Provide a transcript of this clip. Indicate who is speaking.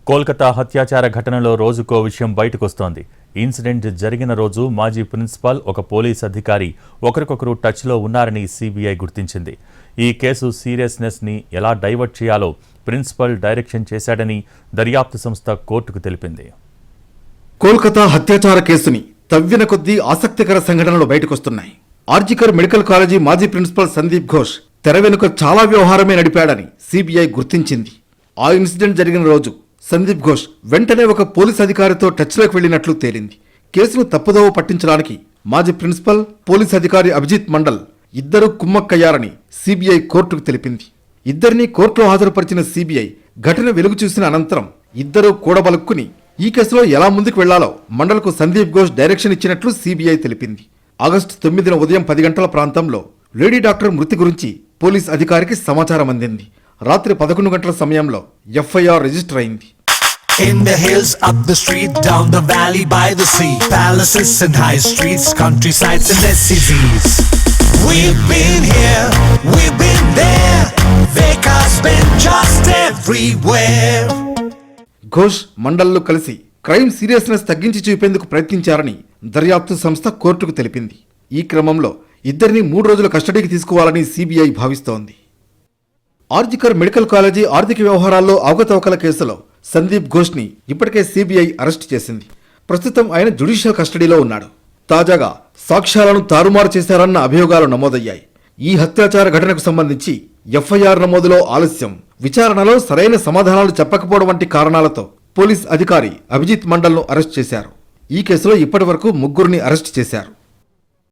Speaker 1: కోల్కతా హత్యాచార ఘటనలో రోజుకో విషయం బయటకొస్తోంది. ఇన్సిడెంట్ జరిగిన రోజు మాజీ ప్రిన్సిపాల్, ఒక పోలీస్ అధికారి ఒకరికొకరు టచ్లో ఉన్నారని సీబీఐ గుర్తించింది. ఈ కేసు సీరియస్నెస్ ని ఎలా డైవర్ట్ చేయాలో ప్రిన్సిపల్ డైరెక్షన్ చేశాడని దర్యాప్తు సంస్థ కోర్టుకు తెలిపింది.
Speaker 2: కోల్కతా హత్యాచార కేసుని తవ్విన కొద్దీ ఆసక్తికర సంఘటనలు బయటకొస్తున్నాయి. ఆర్జికర్ మెడికల్ కాలేజీ మాజీ ప్రిన్సిపల్ సందీప్ ఘోష్ తెర వెనుక చాలా వ్యవహారమే నడిపాడని సీబీఐ గుర్తించింది. ఆ ఇన్సిడెంట్ జరిగిన రోజు సందీప్ ఘోష్ వెంటనే ఒక పోలీస్ అధికారితో టచ్లోకి వెళ్లినట్లు తేలింది. కేసును తప్పుదోవ పట్టించడానికి మాజీ ప్రిన్సిపల్, పోలీస్ అధికారి అభిజిత్ మండల్ ఇద్దరూ కుమ్మక్కయ్యారని సీబీఐ కోర్టుకు తెలిపింది. ఇద్దరినీ కోర్టులో హాజరుపరిచిన సీబీఐ ఘటన వెలుగు చూసిన అనంతరం ఇద్దరూ కూడబలుక్కుని ఈ కేసులో ఎలా ముందుకు వెళ్లాలో మండల్కు సందీప్ ఘోష్ డైరెక్షన్ ఇచ్చినట్లు సీబీఐ తెలిపింది. ఆగస్టు 9న ఉదయం 10 గంటల ప్రాంతంలో లేడీ డాక్టర్ మృతి గురించి పోలీస్ అధికారికి సమాచారం అందింది. రాత్రి 11 గంటల సమయంలో ఎఫ్ఐఆర్ రిజిస్టర్ అయింది.
Speaker 3: In the hills, up the street, down the valley, by the sea, palaces and high streets, countrysides and SCZs. We've been here, we've been there, Veka's been just everywhere.
Speaker 2: Ghosh, మండల్లు కలిసి crime seriousness తగ్గించి చూపేందుకు ప్రయత్నించారని దర్యాప్తు సంస్థ కోర్టుకు తెలిపింది. ఈ క్రమంలో ఇద్దరిని 3 రోజుల కస్టడీకి తీసుకోవాలని సీబీఐ భావిస్తోంది. ఆర్జికర్ మెడికల్ కాలేజీ ఆర్థిక వ్యవహారాల్లో అవకతవకల కేసులో సందీప్ ఘోష్ ని ఇప్పటికే సీబీఐ అరెస్ట్ చేసింది. ప్రస్తుతం ఆయన జ్యుడిషియల్ కస్టడీలో ఉన్నాడు. తాజాగా సాక్ష్యాలను తారుమారు చేశారన్న అభియోగాలు నమోదయ్యాయి. ఈ హత్యాచార ఘటనకు సంబంధించి ఎఫ్ఐఆర్ నమోదులో ఆలస్యం, విచారణలో సరైన సమాధానాలు చెప్పకపోవడం వంటి కారణాలతో పోలీస్ అధికారి అభిజిత్ మండల్ను అరెస్ట్ చేశారు. ఈ కేసులో ఇప్పటి వరకు 3 అరెస్ట్ చేశారు.